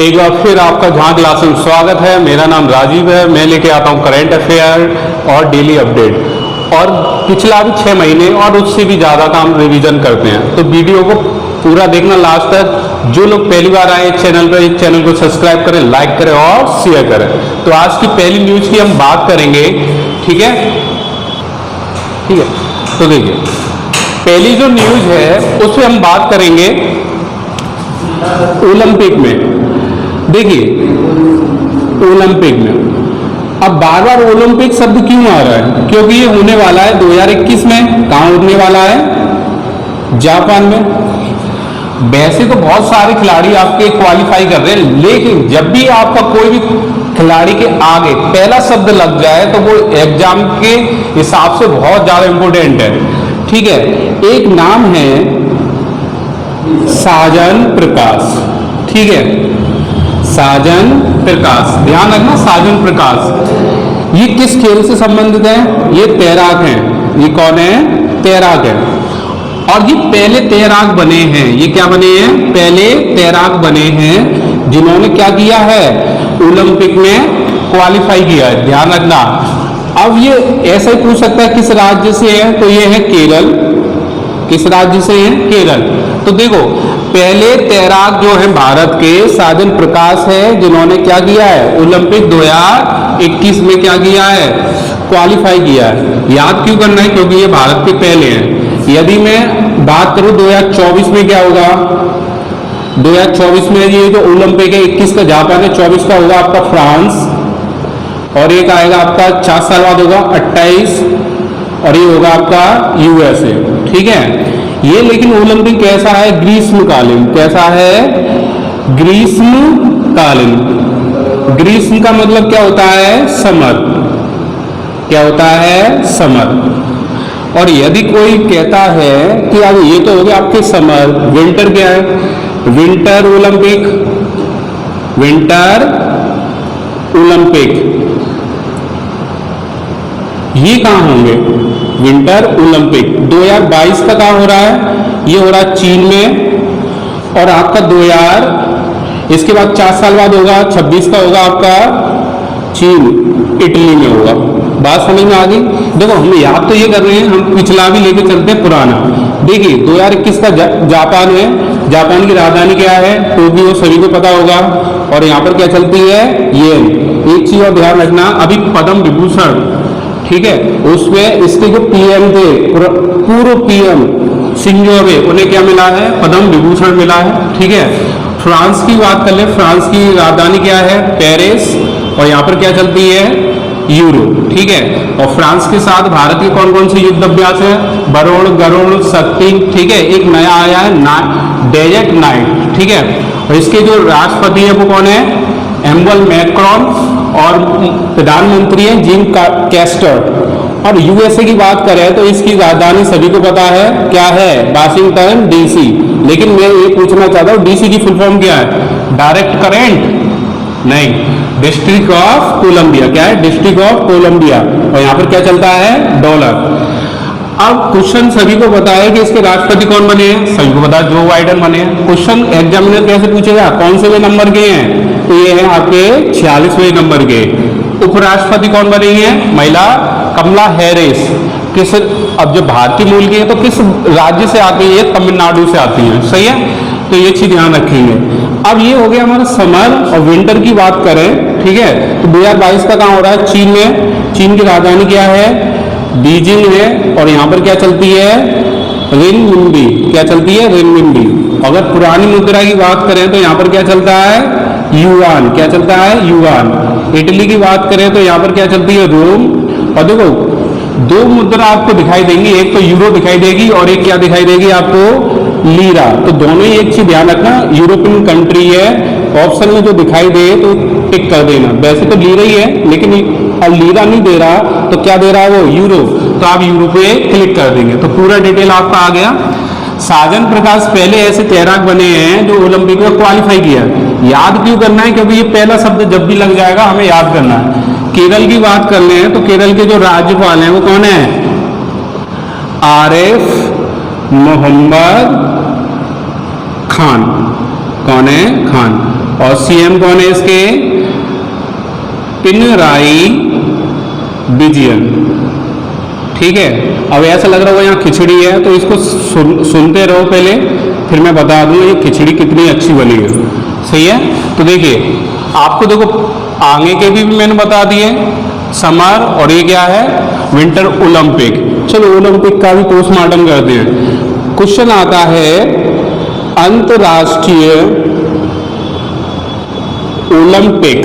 एक बार फिर आपका जहां क्लास में स्वागत है। मेरा नाम राजीव है। मैं लेके आता हूं करंट अफेयर और डेली अपडेट और पिछला भी 6 महीने और उससे भी ज़्यादा का हम रिवीजन करते हैं। तो वीडियो को पूरा देखना लास्ट तक। जो लोग पहली बार आए चैनल पर, इस चैनल को सब्सक्राइब करें, लाइक करें और शेयर करें। तो आज की पहली न्यूज़ की हम बात करेंगे। ठीक है, ठीक है। तो देखिए, पहली जो न्यूज़ है उसमें हम बात करेंगे ओलंपिक में। देखिए, ओलंपिक में अब बार बार ओलंपिक शब्द क्यों आ रहा है? क्योंकि ये होने वाला है 2021 में। कहाँ होने वाला है? जापान में। वैसे तो बहुत सारे खिलाड़ी आपके क्वालिफाई कर रहे हैं, लेकिन जब भी आपका कोई भी खिलाड़ी के आगे पहला शब्द लग जाए तो वो एग्जाम के हिसाब से बहुत ज्यादा इंपॉर्टेंट है। ठीक है, एक नाम है साजन प्रकाश। ठीक है, साजन प्रकाश, ध्यान रखना, साजन प्रकाश। ये किस खेल से संबंधित है? ये तैराक हैं। ये कौन है? तैराक है। और ये पहले तैराक बने हैं। ये क्या बने हैं? पहले तैराक बने हैं जिन्होंने क्या किया है? ओलंपिक में क्वालिफाई किया है। ध्यान रखना। अब ये ऐसा ही पूछ सकता है किस राज्य से है, तो ये है केरल। किस राज्य से है? केरल। तो देखो, पहले तैराक जो है भारत के साजन प्रकाश है, जिन्होंने क्या किया है? ओलंपिक 2021 में क्या किया है? क्वालिफाई किया है। याद क्यों करना है? क्योंकि ये भारत के पहले हैं। यदि मैं बात करूं 2024 में क्या होगा? 2024 में ये जो ओलंपिक है, 21 का जापान है, 24 का होगा आपका फ्रांस, और एक आएगा आपका 4 साल बाद होगा 28, और ये होगा आपका यूएसए। ठीक है, ये लेकिन ओलंपिक कैसा है? ग्रीष्मकालीन। कैसा है? ग्रीष्मकालीन। ग्रीष्म का मतलब क्या होता है? समर। क्या होता है? समर। और यदि कोई कहता है कि अब ये तो हो गया आपके समर, विंटर क्या है? Winter Olympic. विंटर ओलंपिक ये कहाँ होंगे? विंटर ओलंपिक 2022 का कहाँ हो रहा है? ये हो रहा है चीन में। और आपका 2000 इसके बाद 4 साल बाद होगा 26 का होगा आपका चीन, इटली में होगा। बात समझ में आ गई? देखो, हम याद तो ये कर रहे हैं, हम पिछला भी लेके चलते हैं पुराना। देखिए, 2021 का जापान है। जापान की राजधानी क्या है? टोक्यो, सभी को पता होगा। और यहाँ पर क्या चलती है? येन। एक चीज और ध्यान रखना, अभी पद्म विभूषण, ठीक है, उसमें इसके जो पीएम थे, पूर्व पीएम शिंजो आबे, उन्हें क्या मिला है? पद्म विभूषण मिला है। ठीक है, फ्रांस की बात कर ले। फ्रांस की राजधानी क्या है? पेरिस। और यहाँ पर क्या चलती है? यूरो। ठीक है, और फ्रांस के साथ भारत के कौन कौन से युद्ध अभ्यास है? वरुण, गरुड़, शक्ति। ठीक है, एक नया आया है डेजर्ट नाइट। ठीक है, और इसके जो राष्ट्रपति है वो कौन है? एम्बल मैक्रॉन। और प्रधानमंत्री है जिम कैस्टर। और यूएसए की बात करें तो इसकी राजधानी सभी को पता है, क्या है? Washington DC. लेकिन मैं ये पूछना चाहता हूँ, डीसी की फुल फॉर्म क्या है? Direct current? नहीं, डिस्ट्रिक्ट ऑफ कोलंबिया। क्या है? District of Columbia. और यहाँ पर क्या चलता है? डॉलर। अब क्वेश्चन सभी को पता है कि इसके राष्ट्रपति कौन बने हैं? सभी को पता है, जो बाइडेन बने हैं। क्वेश्चन एग्जामिनर कैसे पूछेगा? कौन से नंबर के हैं? तो ये है आपके 46वें नंबर के। उपराष्ट्रपति कौन बनेंगे? महिला कमला हैरिस। किस, अब जो भारतीय मूल की है तो किस राज्य से आती है? तमिलनाडु से आती है। सही है, तो ये चीज ध्यान रखेंगे। अब ये हो गया हमारा समर। और विंटर की बात करें, ठीक है, तो 2022 का कहाँ हो रहा है? चीन में। चीन की राजधानी क्या है? बीजिंग है। और यहाँ पर क्या चलती है? रिनमिंबी। क्या चलती है? रिनमिंबी। अगर पुरानी मुद्रा की बात करें तो यहाँ पर क्या चलता है? युआन। क्या चलता है? युआन। इटली की बात करें तो यहाँ पर क्या चलती है? रोम। और देखो, 2 मुद्रा आपको दिखाई देंगी, एक तो यूरो दिखाई देगी और एक क्या दिखाई देगी आपको? लीरा। तो दोनों ही एक चीज ध्यान रखना, यूरोपियन कंट्री है। ऑप्शन में जो दिखाई दे तो टिक कर देना। वैसे तो लीरा ही है, लेकिन अब लीरा नहीं दे रहा तो क्या दे रहा है वो? यूरो। तो आप यूरो पे क्लिक कर देंगे तो पूरा डिटेल आपका आ गया। साजन प्रकाश पहले ऐसे तैराक बने हैं जो ओलंपिक में क्वालिफाई किया। याद क्यों करना है? क्योंकि ये पहला शब्द जब भी लग जाएगा हमें याद करना है। केरल की बात कर लें तो केरल के जो राज्यपाल हैं वो कौन है? आरिफ मोहम्मद खान। कौन है? खान। और सीएम कौन है इसके? पिनराई विजयन। ठीक है, अब ऐसा लग रहा होगा यहाँ खिचड़ी है, तो इसको सुनते रहो पहले, फिर मैं बता दूंगा ये खिचड़ी कितनी अच्छी बनी है। सही है, तो देखिए आपको देखो आगे के भी मैंने बता दिए, समर और ये क्या है? Winter Olympic. चलो ओलंपिक का भी पोस्टमार्टम करते हैं। क्वेश्चन आता है अंतर्राष्ट्रीय ओलंपिक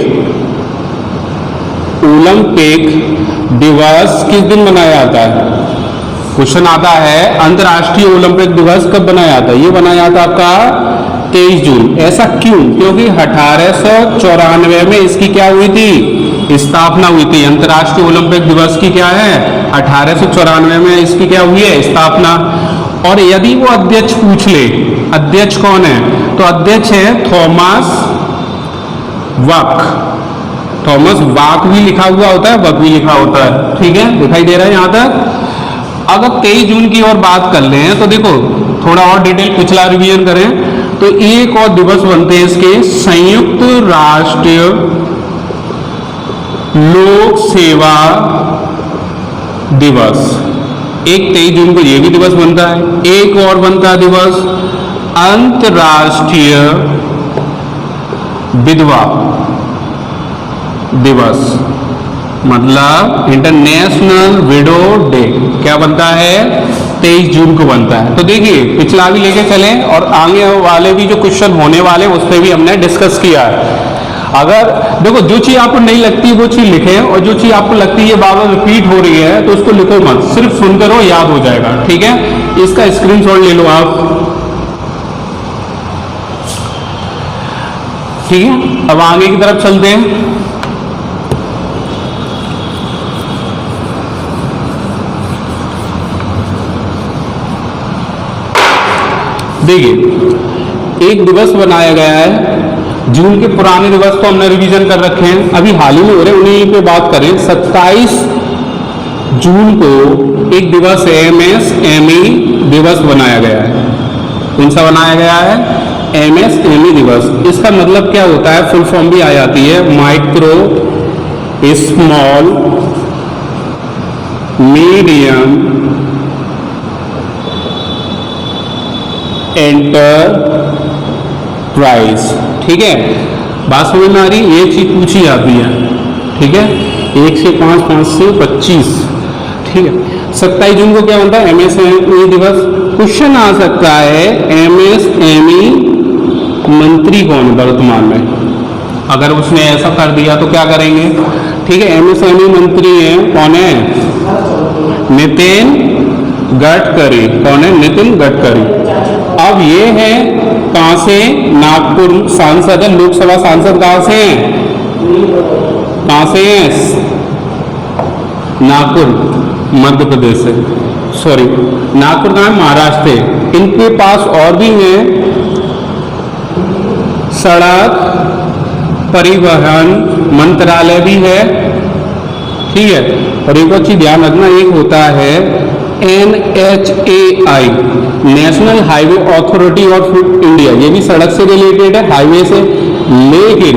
दिवस किस दिन मनाया जाता है? क्वेश्चन आता है अंतर्राष्ट्रीय ओलंपिक दिवस कब बनाया जाता है? ये बनाया जाता आपका 23 जून। ऐसा क्यों? क्योंकि 1894 में इसकी क्या हुई थी? स्थापना हुई थी। अंतर्राष्ट्रीय ओलंपिक दिवस की क्या है? 1894 में इसकी क्या हुई है? स्थापना। और यदि वो अध्यक्ष पूछ ले, अध्यक्ष कौन है? तो अध्यक्ष है थॉमस वक। थॉमस वाक भी लिखा हुआ होता है, वक भी लिखा होता है। ठीक है, दिखाई दे रहा है यहां तक। अगर 23 जून की और बात कर लें तो देखो थोड़ा और डिटेल पिछला रिवीजन करें तो एक और दिवस बनते हैं इसके, संयुक्त राष्ट्र लोक सेवा दिवस। एक 23 जून को ये भी दिवस बनता है। एक और बनता है दिवस अंतर्राष्ट्रीय विधवा दिवस, मतलब इंटरनेशनल विडो डे। क्या बनता है? 23 जून को बनता है। तो देखिए पिछला भी लेके चले और आगे वाले भी जो क्वेश्चन होने वाले उस पर भी हमने डिस्कस किया है। अगर देखो जो चीज आपको नहीं लगती वो चीज लिखें, और जो चीज आपको लगती है बार बार रिपीट हो रही है तो उसको लिखो मत, सिर्फ सुनते रहो, याद हो जाएगा। ठीक है, इसका स्क्रीनशॉट ले लो आप। ठीक है, अब आगे की तरफ चलते हैं। देखिए एक दिवस बनाया गया है, जून के पुराने दिवस तो हमने रिवीजन कर रखे हैं, अभी हाल ही में हो रहे उन्हीं पे बात करें। 27 जून को एक दिवस MSME दिवस बनाया गया है। कौन सा बनाया गया है? MSME दिवस। इसका मतलब क्या होता है? फुल फॉर्म भी आ जाती है, माइक्रो स्मॉल मीडियम एंटरप्राइज। ठीक है, बात समझ में आ रही? ये चीज पूछी जाती है। ठीक है, 1 से 5, 5 से 25। ठीक है, 27 जून को क्या बनता है? MSME दिवस। क्वेश्चन आ सकता है MSME मंत्री कौन है वर्तमान में? अगर उसने ऐसा कर दिया तो क्या करेंगे? ठीक है, MSME मंत्री है कौन है? नितिन गडकरी। कौन है? नितिन गडकरी। अब ये है कहां से? नागपुर सांसद है, लोकसभा सांसद कहां से हैं? कहां से हैं? नागपुर मध्य प्रदेश से, सॉरी नागपुर कहां है? महाराष्ट्र से। इनके पास और भी है सड़क परिवहन मंत्रालय भी है। ठीक है, और एक और चीज ध्यान रखना, एक होता है NHAI, national highway authority of India. ये भी सड़क से रिलेटेड है, हाईवे से, लेकिन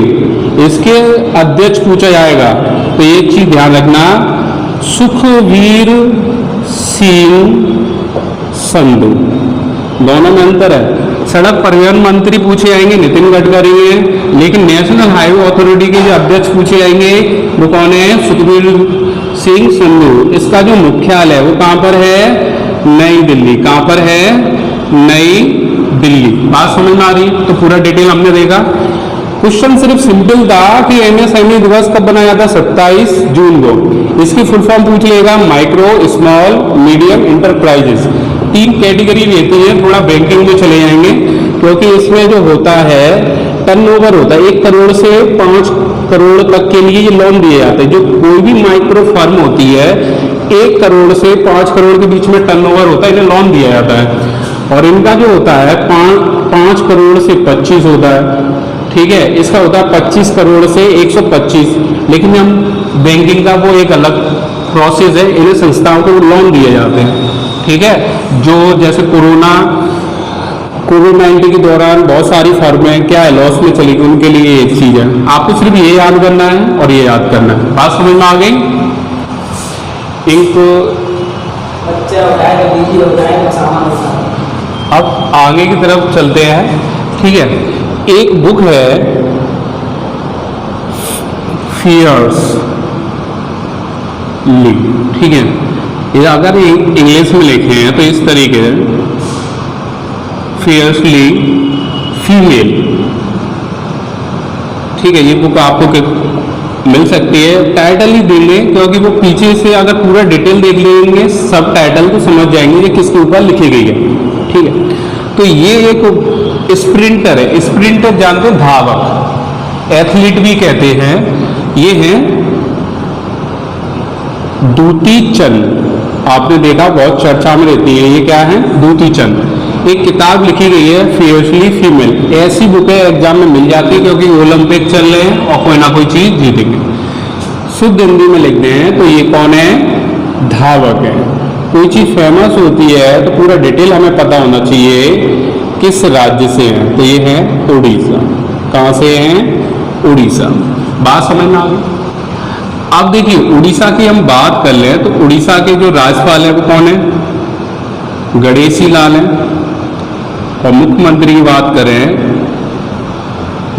इसके अध्यक्ष पूछा जाएगा तो एक चीज ध्यान रखना, सुखवीर सिंह संधू। दोनों में अंतर है। सड़क परिवहन मंत्री पूछे जाएंगे नितिन गडकरी हैं, लेकिन नेशनल हाईवे अथॉरिटी के जो अध्यक्ष पूछे जाएंगे वो कौन है? सुखबीर सिंह संधू। इसका जो मुख्यालय है वो कहां पर है? नई दिल्ली। कहां पर है? नई दिल्ली। बात समझ में आ रही? तो पूरा डिटेल हमने देखा। क्वेश्चन सिर्फ सिंपल था कि MSME दिवस कब बनाया था? 27 जून को। इसकी फुल फॉर्म पूछ लेगा, micro small medium enterprises. 3 category लेती है, थोड़ा बैंकिंग में चले जाएंगे क्योंकि इसमें जो होता है टर्नओवर होता है 1 करोड़ से 5 करोड़ तक के लिए ये लोन दिए जाते हैं। जो कोई भी माइक्रो फर्म होती है 1 करोड़ से 5 करोड़ के बीच में टर्नओवर होता है, इन्हें लोन दिया जाता है। और इनका जो होता है 5 करोड़ से 25 होता है। ठीक है, इसका होता है 25 करोड़ से 125। लेकिन हम बैंकिंग का वो एक अलग प्रोसेस है, इन्हें संस्थाओं को लोन दिए जाते हैं। ठीक है, जो जैसे कोरोना कोविड-19 के दौरान बहुत सारी फर्में क्या है लॉस में चली गई, उनके लिए एक चीज है, आपको सिर्फ ये याद करना है और ये याद करना है। बात समझ में आ गई? इनको अब आगे की तरफ चलते हैं, ठीक है। एक बुक है फियर्स ली, ठीक है। ये अगर इंग्लिश में लिखे हैं तो इस तरीके से फियर्सली फीमेल, ठीक है। ये बुक आपको मिल सकती है, टाइटल ही देंगे क्योंकि वो पीछे से अगर पूरा डिटेल देख लेंगे सब टाइटल तो समझ जाएंगे ये किसके ऊपर लिखी गई है, ठीक है। तो ये एक स्प्रिंटर है, स्प्रिंटर जानते हैं, धावक, एथलीट भी कहते हैं। ये है दूती चंद, आपने देखा बहुत चर्चा में रहती है, ये क्या है दूती चंद। एक किताब लिखी गई है फियर्सली फीमेल, ऐसी बुकें एग्जाम में मिल जाती है क्योंकि ओलंपिक चल रहे हैं और कोई ना कोई चीज जीतेंगे। शुद्ध हिंदी में लिखते हैं तो ये कौन है, धावक है। कोई चीज फेमस होती है तो पूरा डिटेल हमें पता होना चाहिए किस राज्य से है, तो ये है उड़ीसा। कहाँ से है, उड़ीसा। बात समझ में आ गई? अब देखिए उड़ीसा की हम बात कर लें तो उड़ीसा के जो राज्यपाल है वो कौन है, गणेशी लाल है। और मुख्यमंत्री की बात करें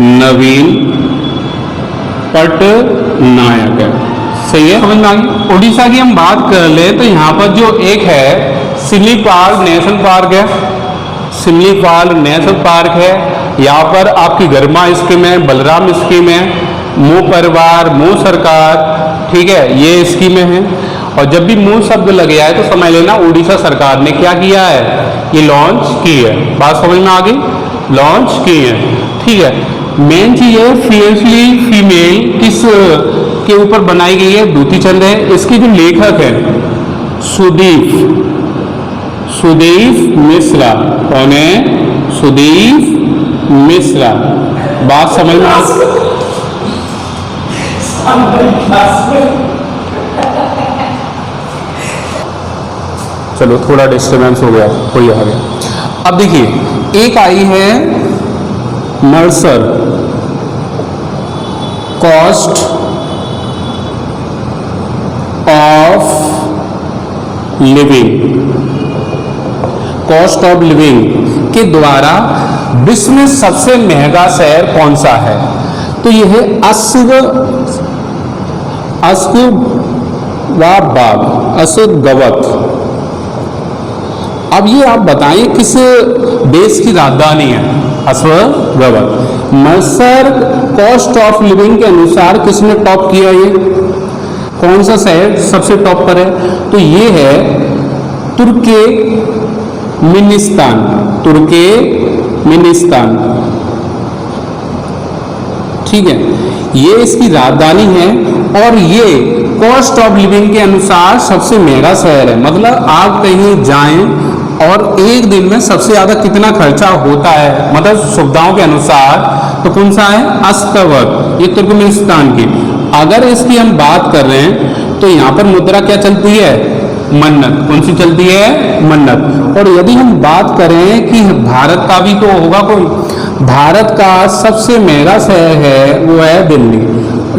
नवीन पटनायक है, सही है, समझ में आ गई? उड़ीसा की हम बात कर ले तो यहाँ पर जो एक है सिमलीपाल नेशनल पार्क है, सिमलीपाल नेशनल पार्क है। यहाँ पर आपकी गर्मा स्कीम है, बलराम स्कीम है, मोह परिवार, मोह सरकार, ठीक है, ये स्कीमें हैं। और जब भी मूल शब्द लग जाए तो समझ लेना उड़ीसा सरकार ने क्या किया है, ये लॉन्च की है। बात समझ में आ गई, लॉन्च की है, ठीक है। मेन चीज है फियर्सली फीमेल किस के ऊपर बनाई गई है, दूती चंद है। इसके जो लेखक है सुदीप मिश्रा, कौन है, सुदीप मिश्रा। बात समझ में आ गई? चलो थोड़ा डिस्टर्बेंस हो गया, कोई आ गया। अब देखिए एक आई है Mercer, cost of living, cost of living के द्वारा विश्व में सबसे महंगा शहर कौन सा है, तो यह है अशगाबाद। अब ये आप बताइए किस देश की राजधानी है, Ashgabat. Mercer cost of living के अनुसार किसने टॉप किया, ये कौन सा शहर सबसे टॉप पर है, तो ये है तुर्कमेनिस्तान, ठीक है, ये इसकी राजधानी है। और ये कॉस्ट ऑफ लिविंग के अनुसार सबसे महंगा शहर है। मतलब आप कहीं जाएं और एक दिन में सबसे ज्यादा कितना खर्चा होता है, मतलब सुविधाओं के अनुसार, तो कौन सा है, अशगाबाद, ये तुर्कमेनिस्तान की। अगर इसकी हम बात कर रहे हैं तो यहाँ पर मुद्रा क्या चलती है, मन्नत। कौन सी चलती है, मन्नत। और यदि हम बात करें कि भारत का भी तो होगा कोई, भारत का सबसे महंगा शहर है वो है दिल्ली,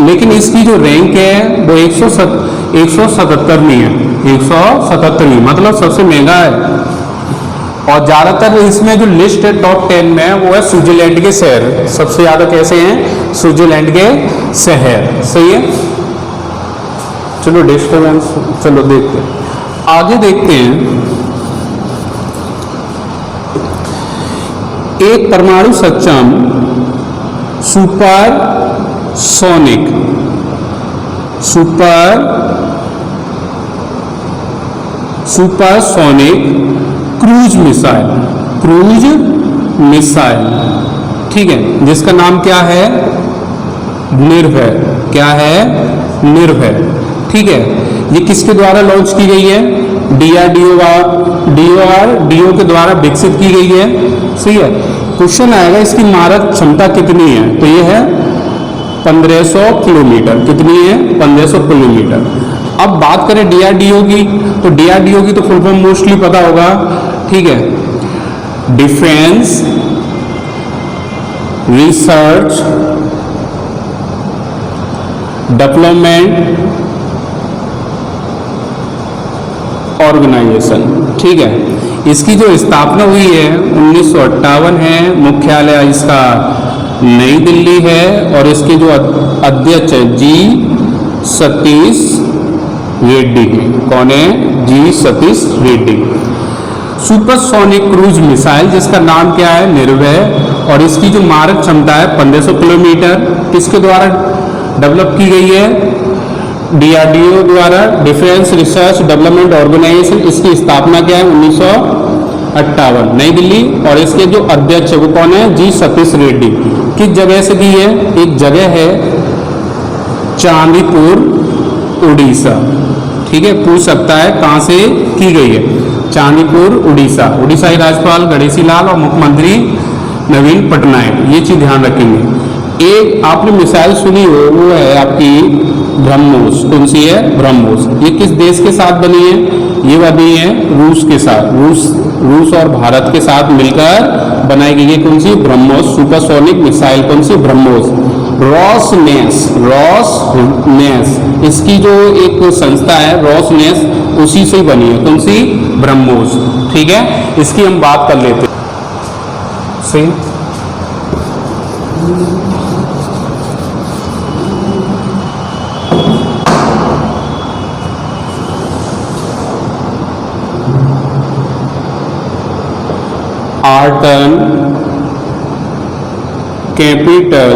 लेकिन इसकी जो रैंक है वो 177वीं है, 177वीं, मतलब सबसे महंगा है। और ज्यादातर इसमें जो लिस्ट है टॉप 10 में वो है स्विट्जरलैंड के शहर, सबसे ज्यादा कैसे हैं, स्विट्जरलैंड के शहर, सही है। चलो डिस्टर्बेंस, चलो देखते हैं आगे, देखते हैं। एक परमाणु सक्षम सुपरसोनिक क्रूज मिसाइल, ठीक है, जिसका नाम क्या है, निर्भय। क्या है, निर्भय, ठीक है। ये किसके द्वारा लॉन्च की गई है, डीआरडीओ के द्वारा विकसित की गई है, सही है। क्वेश्चन आएगा इसकी मारक क्षमता कितनी है, तो ये है 1500 किलोमीटर। कितनी है, 1500 किलोमीटर। अब बात करें डीआरडीओ की, तो डीआरडीओ की तो फुल फॉर्म मोस्टली पता होगा, ठीक है, डिफेंस रिसर्च डेवलपमेंट ऑर्गेनाइजेशन। ठीक है, इसकी जो स्थापना हुई है 1958 है, मुख्यालय इसका नई दिल्ली है और इसके जो अध्यक्ष है जी सतीश रेड्डी। कौन है? जी Satish Reddy. Supersonic cruise missile जिसका नाम क्या है? निर्भय, और इसकी जो मारक क्षमता है 1500 किलोमीटर, किसके द्वारा डेवलप की गई है? DRDO द्वारा, डिफेंस रिसर्च डेवलपमेंट ऑर्गेनाइजेशन। इसकी स्थापना क्या है? 1958, नई दिल्ली, और इसके जो अध्यक्ष है वो कौन है? जी सतीश रेड्डी। किस जगह से की है? एक जगह है चांदीपुर, उड़ीसा। ठीक है, पूछ सकता है कहां से की गई है? चांदीपुर, उड़ीसा। उड़ीसा के राज्यपाल गणेशी लाल और मुख्यमंत्री नवीन पटनायक। ये चीज ध्यान रखेंगे। एक आपने मिसाइल सुनी हो, वो है आपकी ब्रह्मोस। कौन सी है? ब्रह्मोस। ये किस देश के साथ बनी है? ये बनी है रूस के साथ। रूस और भारत के साथ मिलकर बनाई गई है कौन सी? BrahMos supersonic missile. कौन सी? ब्रह्मोस। रोसनेस, इसकी जो एक संस्था है रोसनेस, उसी से ही बनी है। कौन सी? ब्रह्मोस। ठीक है, इसकी हम बात कर लेते हैं। सही, आर्टन कैपिटल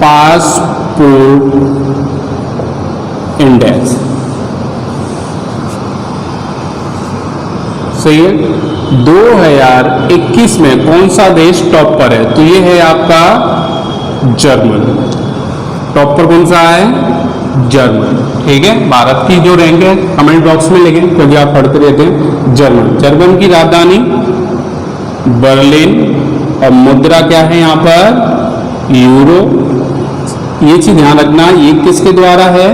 पासपोर्ट इंडेक्स। सही है। 2021 में कौन सा देश टॉप पर है? तो ये है आपका जर्मन। टॉप पर कौन सा है? जर्मन। ठीक है, भारत की जो रैंक है कमेंट बॉक्स में लिखें क्योंकि आप पढ़ते रहते हैं। जर्मन। जर्मन की राजधानी बर्लिन, और मुद्रा क्या है यहाँ पर? यूरो। ये चीज ध्यान रखना, ये किसके द्वारा है?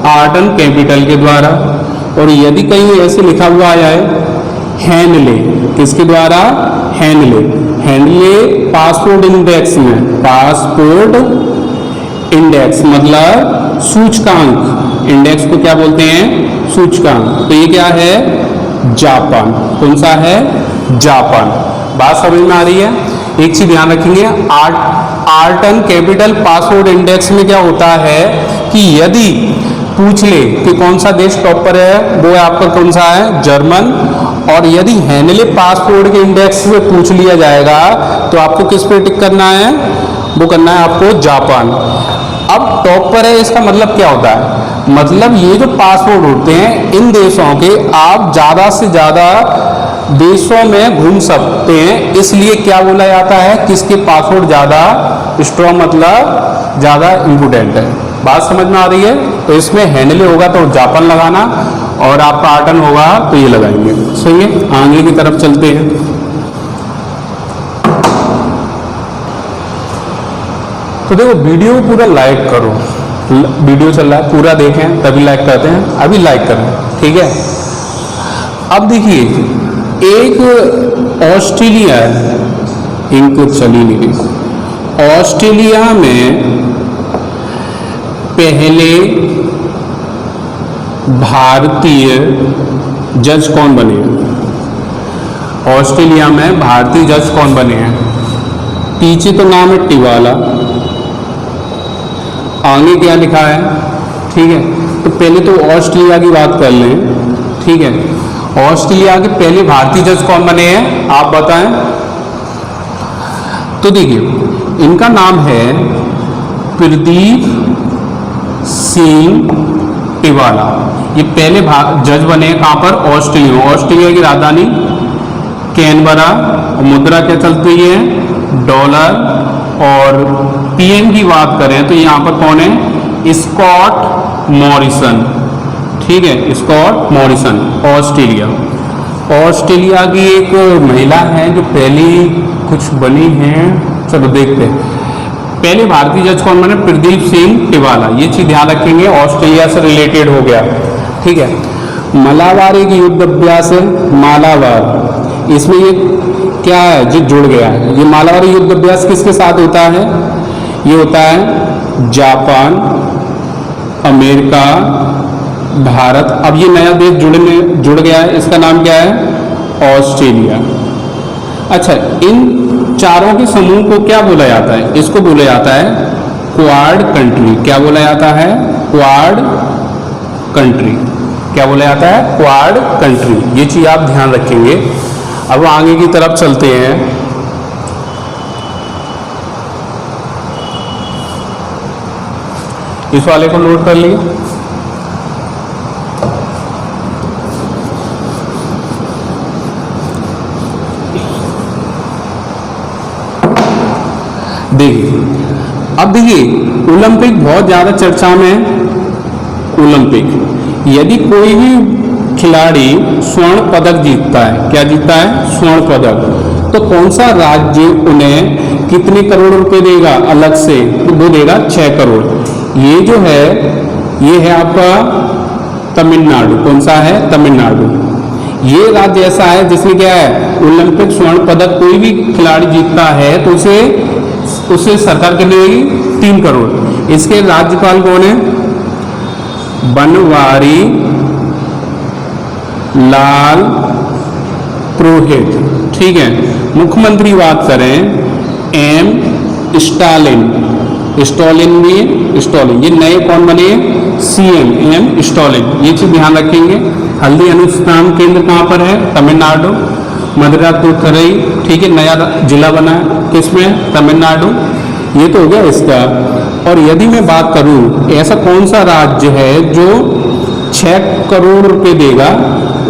आर्टन कैपिटल के द्वारा। और यदि कहीं ऐसे लिखा हुआ आया है हेनले, किसके द्वारा? हेनले। हेनले पासपोर्ट इंडेक्स में, पासपोर्ट इंडेक्स मतलब सूचकांक। इंडेक्स को क्या बोलते हैं? सूचकांक। तो ये क्या है? जापान। कौन सा है? जापान। बात समझ में आ रही है? एक चीज ध्यान रखेंगे, आर्टन कैपिटल पासपोर्ट इंडेक्स में क्या होता है कि यदि पूछ ले कि कौन सा देश टॉप पर है, वो है आपका कौन सा है? जर्मन। और यदि हेनले पासपोर्ट के इंडेक्स से पूछ लिया जाएगा तो आपको किस पे टिक करना है? वो करना है आपको जापान। अब टॉप पर है इसका मतलब क्या होता है? मतलब ये जो पासपोर्ट होते हैं इन देशों के, आप ज़्यादा से ज़्यादा देशों में घूम सकते हैं, इसलिए क्या बोला जाता है? किसके पासपोर्ट ज़्यादा स्ट्रॉन्ग, मतलब ज़्यादा इम्पोर्टेंट है। बात समझ में आ रही है? तो इसमें हेनले होगा तो जापान लगाना, और आपका आर्टन होगा तो ये लगाएंगे। सही है, आगे की तरफ चलते हैं। तो देखो, वीडियो पूरा लाइक करो। वीडियो चल रहा है, पूरा देखें तभी लाइक करते हैं। अभी लाइक करें, ठीक है। अब देखिए, एक ऑस्ट्रेलिया है, इनको चली नहीं रही। ऑस्ट्रेलिया में पहले भारतीय जज कौन बने? ऑस्ट्रेलिया में भारतीय जज कौन बने हैं? पीछे तो नाम है टिवाला, आगे क्या लिखा है? ठीक है, तो पहले तो ऑस्ट्रेलिया की बात कर लें। ठीक है, ऑस्ट्रेलिया के पहले भारतीय जज कौन बने हैं आप बताएं। तो देखिए, इनका नाम है प्रदीप सिंह टिवाला। ये पहले जज बने हैं कहाँ पर? ऑस्ट्रेलिया। ऑस्ट्रेलिया की राजधानी कैनबरा, और मुद्रा क्या चलती है? डॉलर। और पीएम की बात करें तो यहाँ पर कौन है? Scott Morrison. ठीक है, स्कॉट मॉरिसन। ऑस्ट्रेलिया। ऑस्ट्रेलिया की एक महिला है जो पहली कुछ बनी है, चलो देखते हैं। पहले भारतीय जज कौन बने? प्रदीप सिंह टिवाला। ये चीज ध्यान रखेंगे, ऑस्ट्रेलिया से रिलेटेड हो गया। ठीक है, मालाबार एक युद्ध अभ्यास है, मालाबार। इसमें ये क्या है जो जुड़ गया है, ये मालाबार युद्ध अभ्यास किसके साथ होता है, ये होता है जापान, अमेरिका, भारत। अब ये नया देश जुड़ गया है, इसका नाम क्या है, ऑस्ट्रेलिया। अच्छा, इन चारों के समूह को क्या बोला जाता है, इसको बोला जाता है क्वाड कंट्री। क्या बोला जाता है, क्वाड कंट्री। क्या बोला जाता है, क्वाड कंट्री। ये चीज आप ध्यान रखेंगे। अब आगे की तरफ चलते हैं। इस वाले को नोट कर लिए। देखिए, अब देखिए ओलंपिक बहुत ज्यादा चर्चा में है। ओलंपिक, यदि कोई भी खिलाड़ी स्वर्ण पदक जीतता है, क्या जीतता है, स्वर्ण पदक, तो कौन सा राज्य उन्हें कितने करोड़ रुपए देगा अलग से, तो वो देगा 6 करोड़। ये जो है, ये है आपका तमिलनाडु। कौन सा है, तमिलनाडु। ये राज्य ऐसा है जिसमें क्या है, ओलंपिक स्वर्ण पदक कोई भी खिलाड़ी जीतता है तो उसे सरकार कितनी देगी, 3 करोड़। इसके राज्यपाल कौन है, बनवारी लाल पुरोहित। ठीक है। मुख्यमंत्री बात करें, एम स्टालिन। स्टालिन भी, स्टालिन ये नए कौन बने, सीएम एम स्टालिन। ये चीज ध्यान रखेंगे। हल्दी अनुसंधान केंद्र कहाँ पर है, तमिलनाडु। मदुराई, ठीक है, नया जिला बना है किसमें, तमिलनाडु। ये तो हो गया इसका। और यदि मैं बात करूं, ऐसा कौन सा राज्य है जो 6 करोड़ रुपए देगा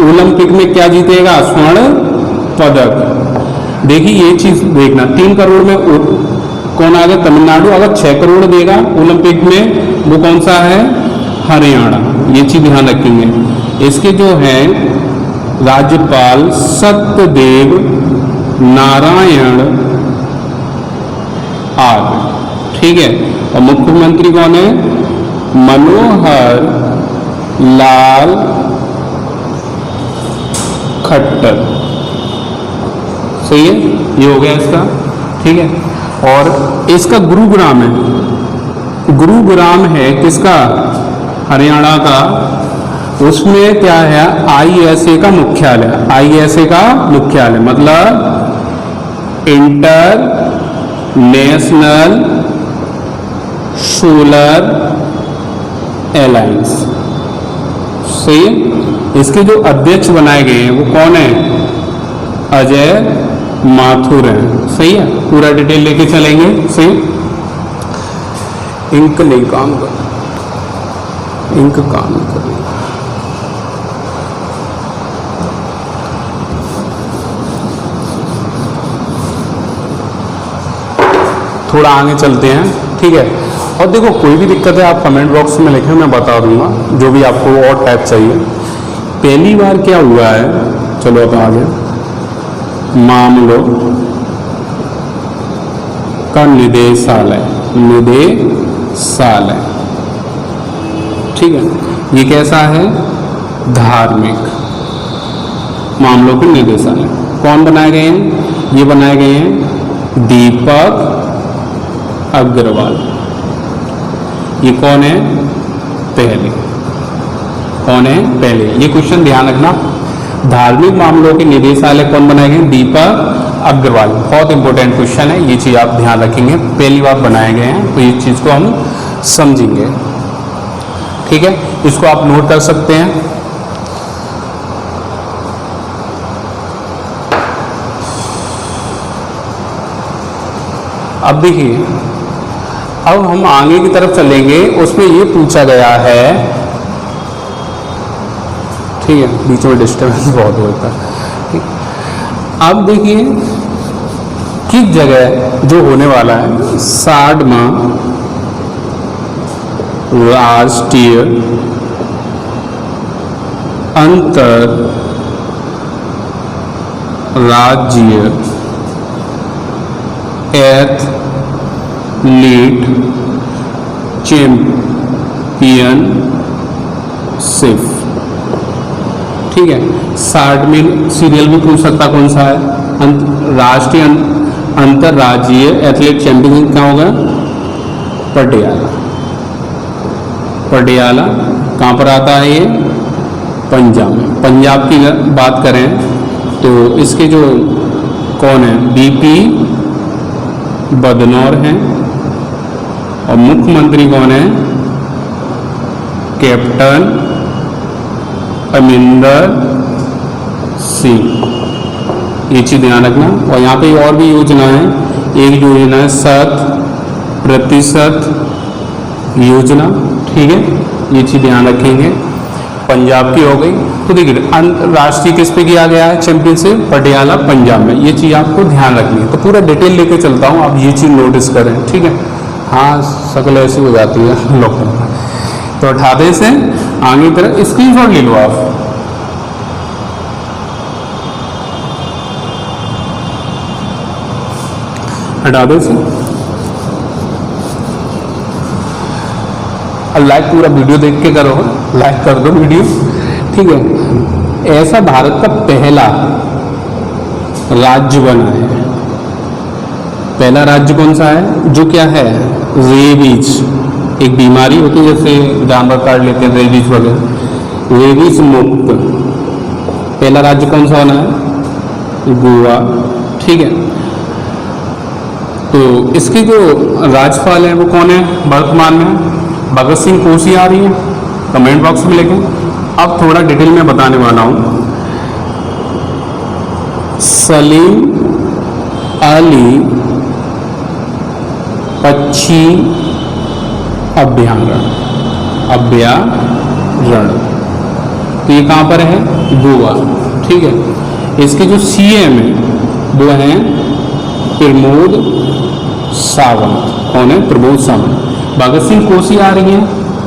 ओलंपिक में, क्या जीतेगा, स्वर्ण पदक। देखिए ये चीज देखना, 3 करोड़ में कौन आ गया, तमिलनाडु। अगर 6 करोड़ देगा ओलंपिक में, वो कौन सा है, हरियाणा। ये चीज ध्यान रखेंगे। इसके जो है राज्यपाल सत्यदेव नारायण आर्य। ठीक है। और मुख्यमंत्री कौन है, मनोहर लाल खट्टर। सही है, ये हो गया इसका। ठीक है। और इसका गुरुग्राम है, गुरुग्राम है किसका, हरियाणा का। उसमें क्या है, आईएसए का मुख्यालय। आईएसए का मुख्यालय मतलब इंटर नेशनल सोलर अलायंस। सही है। इसके जो अध्यक्ष बनाए गए हैं वो कौन है, अजय माथुर है। सही है, पूरा डिटेल लेके चलेंगे। सही, इंक नहीं काम कर, इंक काम कर। थोड़ा आगे चलते हैं। ठीक है। और देखो कोई भी दिक्कत है आप कमेंट बॉक्स में लिखें, मैं बता दूंगा जो भी आपको और टाइप चाहिए। पहली बार क्या हुआ है, चलो अब आगे, मामलों का निदेशालय। निदेशालय, ठीक है। ये कैसा है, धार्मिक मामलों के निदेशालय। कौन बनाए गए हैं, ये बनाए गए हैं दीपक अग्रवाल। ये कौन है, पहले। कौन है, पहले। ये क्वेश्चन ध्यान रखना, धार्मिक मामलों के निदेशालय कौन बनाए गए, दीपक अग्रवाल। बहुत इंपॉर्टेंट क्वेश्चन है, ये चीज आप ध्यान रखेंगे। पहली बार बनाए गए हैं तो ये चीज को हम समझेंगे। ठीक है, इसको आप नोट कर सकते हैं। अब देखिए, अब हम आगे की तरफ चलेंगे। उसमें ये पूछा गया है, ठीक है, बीच में डिस्टर्बेंस बहुत होता है। अब देखिए किस जगह जो होने वाला है 60वां राष्ट्रीय अंतर राज्य एथलीट चैंपियनशिप, ठीक है। 60 में सीरियल भी पूछ सकता कौन सा है। राष्ट्रीय अंतर्राज्यीय एथलेट चैंपियनशिप क्या होगा? पटियाला। पटियाला कहाँ पर आता है? ये पंजाब में। पंजाब की बात करें तो इसके जो कौन है? बीपी बदनौर हैं और मुख्यमंत्री कौन है? कैप्टन अमरिंदर सिंह। ये चीज ध्यान रखना। और यहाँ पे और भी योजना है। एक योजना है 100% योजना, ठीक है, ये चीज ध्यान रखेंगे। पंजाब की हो गई। तो देखिए अंतरराष्ट्रीय किस पे किया गया है चैंपियनशिप? पटियाला पंजाब में। ये चीज आपको ध्यान रखनी है। तो पूरा डिटेल लेके चलता हूँ, आप ये चीज नोटिस करें, ठीक है। हाँ शक्ल ऐसी हो जाती है लोग। तो 18 से आगे तरह स्क्रीनशॉट ले लो आप। हटा दे से लाइक पूरा वीडियो देख के करो, लाइक कर दो वीडियो, ठीक है। ऐसा भारत का पहला राज्य बना है। पहला राज्य कौन सा है? जो क्या है? रेबीज एक बीमारी होती है, जैसे जानवर काट लेते हैं रेबीज वगैरह, रेबीज मुक्त पहला राज्य कौन सा बना है? गोवा, ठीक है। तो इसके जो राज्यपाल हैं वो कौन है वर्तमान में? भगत सिंह कोश्यारी है। कमेंट बॉक्स में लिखें। अब थोड़ा डिटेल में बताने वाला हूँ। सलीम अली पक्षी अभ्यारण्य, तो ये कहाँ पर है? गोवा, ठीक है। इसके जो सीएम है वो हैं प्रमोद सावंत। कौन है? प्रमोद सावंत। भगत सिंह कोश्यारी हैं।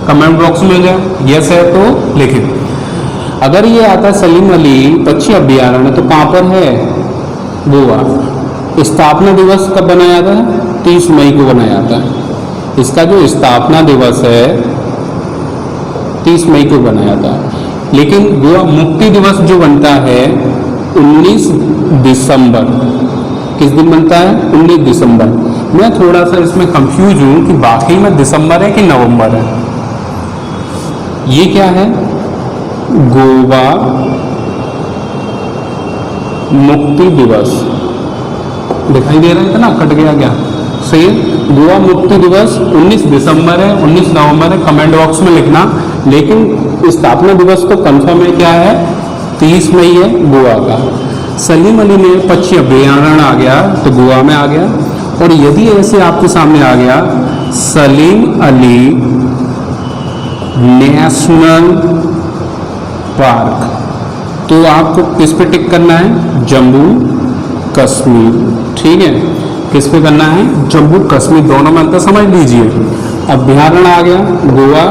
कमेंट बॉक्स में जाए यस है तो लिखें। अगर ये आता सलीम अली पक्षी अभ्यारण्य तो कहाँ पर है? गोवा। स्थापना दिवस कब बनाया जाता है? 30 मई को बनाया जाता है। इसका जो स्थापना दिवस है 30 मई को बनाया जाता है। लेकिन गोवा मुक्ति दिवस जो बनता है 19 दिसंबर। किस दिन बनता है? 19 दिसंबर। मैं थोड़ा सा इसमें कंफ्यूज हूँ कि बाकी में दिसंबर है कि नवंबर है। ये क्या है? गोवा मुक्ति दिवस दिखाई दे रहा है, इतना कट गया क्या? सही। गोवा मुक्ति दिवस 19 दिसंबर है, 19 नवंबर है। कमेंट बॉक्स में लिखना। लेकिन स्थापना दिवस तो कंफर्म है क्या है? 30 मई है गोवा का। सलीम अली में पक्षी अभ्यारण्य आ गया तो गोवा में आ गया। और यदि ऐसे आपके सामने आ गया सलीम अली नेशनल पार्क तो आपको किस पे टिक करना है? जम्मू कश्मीर, ठीक है। किस पे करना है? जम्मू कश्मीर। दोनों में अंतर समझ लीजिए। अभ्यारण्य आ गया गोवा,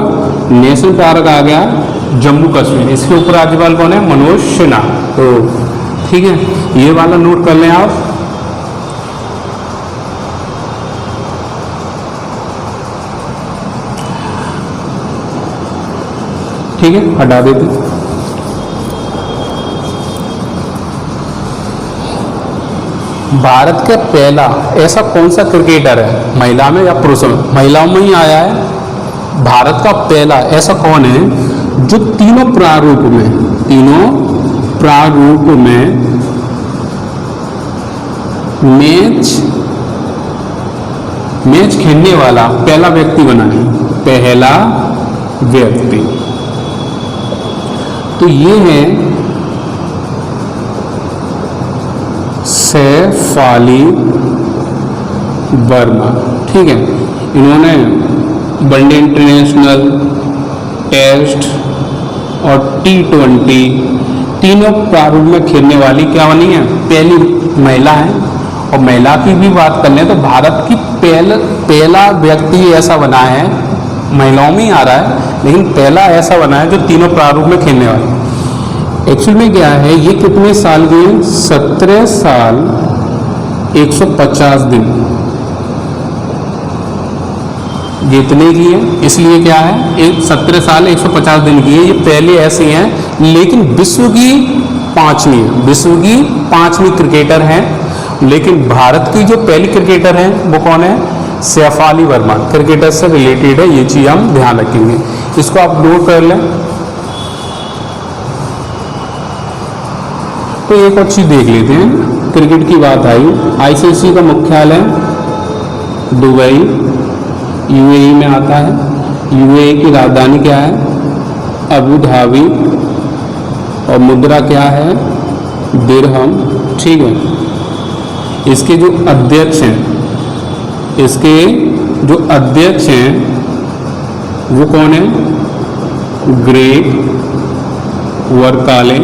नेशनल पार्क आ गया जम्मू कश्मीर। इसके ऊपर राज्यपाल कौन है? मनोज सिन्हा। तो ठीक है, ये वाला नोट कर लें आप। ठीक है, हटा देते। भारत का पहला ऐसा कौन सा क्रिकेटर है, महिला में या पुरुष में? महिलाओं में ही आया है। भारत का पहला ऐसा कौन है जो तीनों प्रारूप में मैच खेलने वाला पहला व्यक्ति बना है? पहला व्यक्ति तो ये है सैफ अली वर्मा, ठीक है। इन्होंने वनडे इंटरनेशनल, टेस्ट और T20 तीनों प्रारूप में खेलने वाली क्या बनी है? पहली महिला है। और महिला की भी बात कर लें तो भारत की पहला व्यक्ति ऐसा बना है, महिलाओं में ही आ रहा है लेकिन पहला ऐसा बना है जो तीनों प्रारूप में खेलने वाला। एक्चुअल में क्या है, ये कितने साल के? 17 साल 150 दिन जितने की है, इसलिए क्या है, एक 17 साल 150 दिन की है, ये पहले ऐसे हैं। लेकिन विश्व की पांचवी है, विश्व की पांचवी क्रिकेटर हैं। लेकिन भारत की जो पहली क्रिकेटर है वो कौन है, सैफ अली वर्मा, क्रिकेटर से रिलेटेड है, ये चीज हम ध्यान रखेंगे, इसको आप नोट कर लें। तो एक और चीज देख लेते हैं, क्रिकेट की बात आई, आईसीसी का मुख्यालय दुबई यूएई में आता है। यूएई की राजधानी क्या है, अबू धाबी, और मुद्रा क्या है, दिरहम। ठीक है, इसके जो अध्यक्ष हैं, इसके जो अध्यक्ष हैं वो कौन है, ग्रेग वर्काले।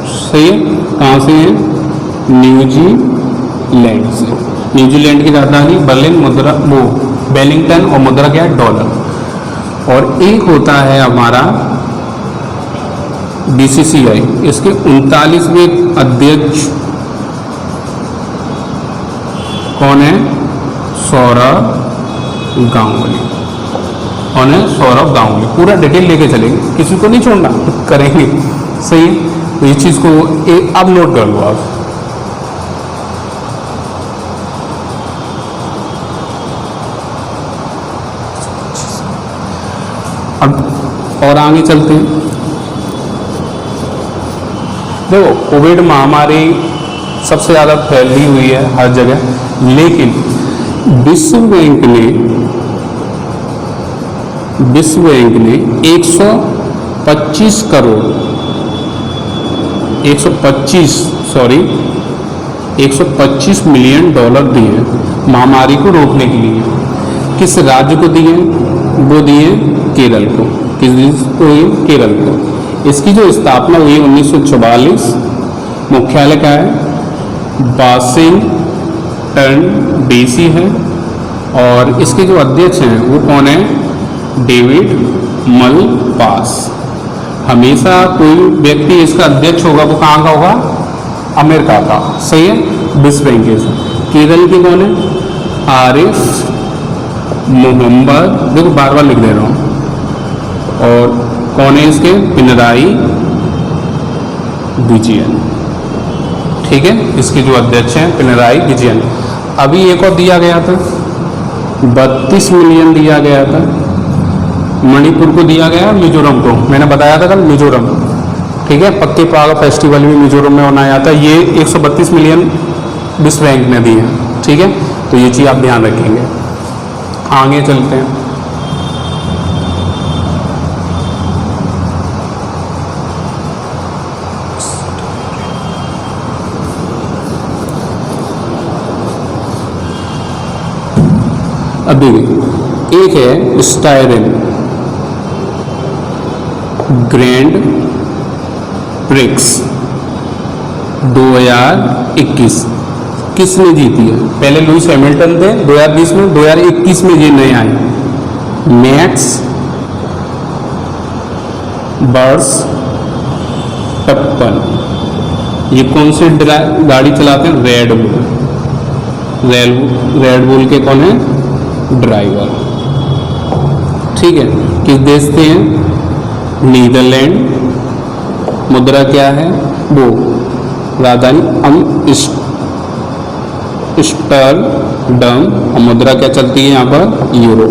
सही है, कहाँ से हैं, न्यूजीलैंड से। न्यूजीलैंड की राजधानी बर्लिन, मुद्रा वो वेलिंगटन, और मुद्रा क्या है, डॉलर। और एक होता है हमारा बीसीसीआई, इसके 39वें अध्यक्ष कौन है, सौरव गांगुली। कौन है, सौरव गांगुली। पूरा डिटेल लेके चलेंगे, किसी को नहीं छोड़ना, करेंगे। सही है, तो ये चीज को अब नोट कर लो आप। अब और आगे चलते हैं। देखो, कोविड महामारी सबसे ज़्यादा फैली हुई है हर जगह, लेकिन विश्व बैंक ने 125 करोड़ 125 मिलियन डॉलर दिए महामारी को रोकने के लिए। किस राज्य को दिए, वो दिए केरल को। किस को, केरल को। इसकी जो स्थापना हुई 1944, मुख्यालय क्या है, वाशिंगटन डीसी है। और इसके जो अध्यक्ष हैं वो कौन है, डेविड मलपास। हमेशा कोई व्यक्ति इसका अध्यक्ष होगा वो कहाँ का होगा, अमेरिका का। सही है, विश्व बैंक से। केरल की कौन है, आरिफ मोहम्मद, देखो बार बार लिख दे रहा हूँ। और कौन है इसके, पिनराई विजयन। ठीक है, इसके जो अध्यक्ष हैं पिनराई विजयन। अभी एक और दिया गया था, 32 मिलियन दिया गया था, मणिपुर को दिया गया, मिजोरम को। मैंने बताया था कल, मिजोरम। ठीक है, पक्के पाग फेस्टिवल भी मिजोरम में मनाया जाता है। ये 132 मिलियन विश्व बैंक ने दिए हैं। ठीक है, तो ये चीज़ आप ध्यान रखेंगे। आगे चलते हैं। अभी एक है स्टायरन ग्रैंड प्रिक्स 2021 किसने जीती है? पहले लुइस हैमिल्टन थे 2020 में, 2021 में ये नए आए, मैक्स वर्स्टप्पन। ये कौन सी गाड़ी चलाते हैं? रेड बुल के कौन है? ड्राइवर। ठीक है, किस देश से हैं? नीदरलैंड। मुद्रा क्या है? वो राजधानी एम्स्टर्डम। और मुद्रा क्या चलती है यहाँ पर? यूरो।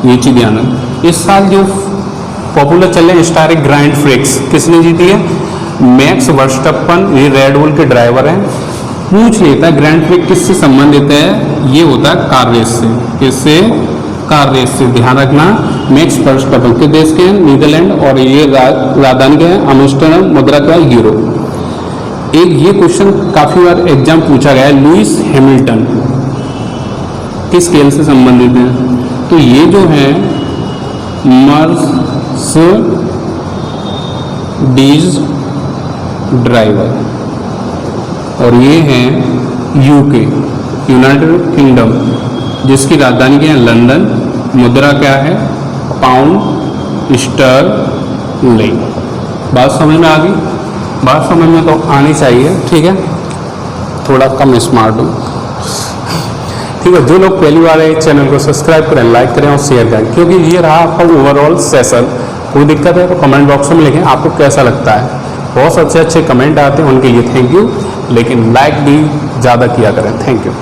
ये चीज ध्यान रखना। इस साल जो पॉपुलर चल रहे हैं स्टार ग्रैंड प्रिक्स, किसने जीती है? मैक्स वर्स्टप्पन। ये रेड बुल के ड्राइवर हैं। पूछ लेता है ग्रैंड प्रिक्स किससे संबंधित है? ये होता है कार रेस से। किससे? कार रेस से। ध्यान रखना, मैक्स वर्स्टप्पन के देश के हैं? नीदरलैंड। और ये राजधानी के हैं एम्स्टर्डम। मुद्रा क्या है? यूरो। एक ये क्वेश्चन काफी बार एग्जाम पूछा गया है, लुइस हैमिल्टन किस खेल से संबंधित है? तो ये जो है मर्सिडीज ड्राइवर, और ये हैं यूके, यूनाइटेड किंगडम, जिसकी राजधानी क्या है? लंदन। मुद्रा क्या है? Pound sterling. बात समझ में आ गई? बात समझ में तो आनी चाहिए। ठीक है, थोड़ा कम स्मार्ट हूँ। ठीक है। जो लोग पहली बार है चैनल को सब्सक्राइब करें, लाइक करें और शेयर करें, क्योंकि ये रहा आपका ओवरऑल सेशन। कोई दिक्कत है तो कमेंट बॉक्स में लिखें आपको कैसा लगता है। बहुत अच्छे अच्छे कमेंट आते हैं, उनके लिए थैंक यू, लेकिन लाइक भी ज़्यादा किया करें। Thank you.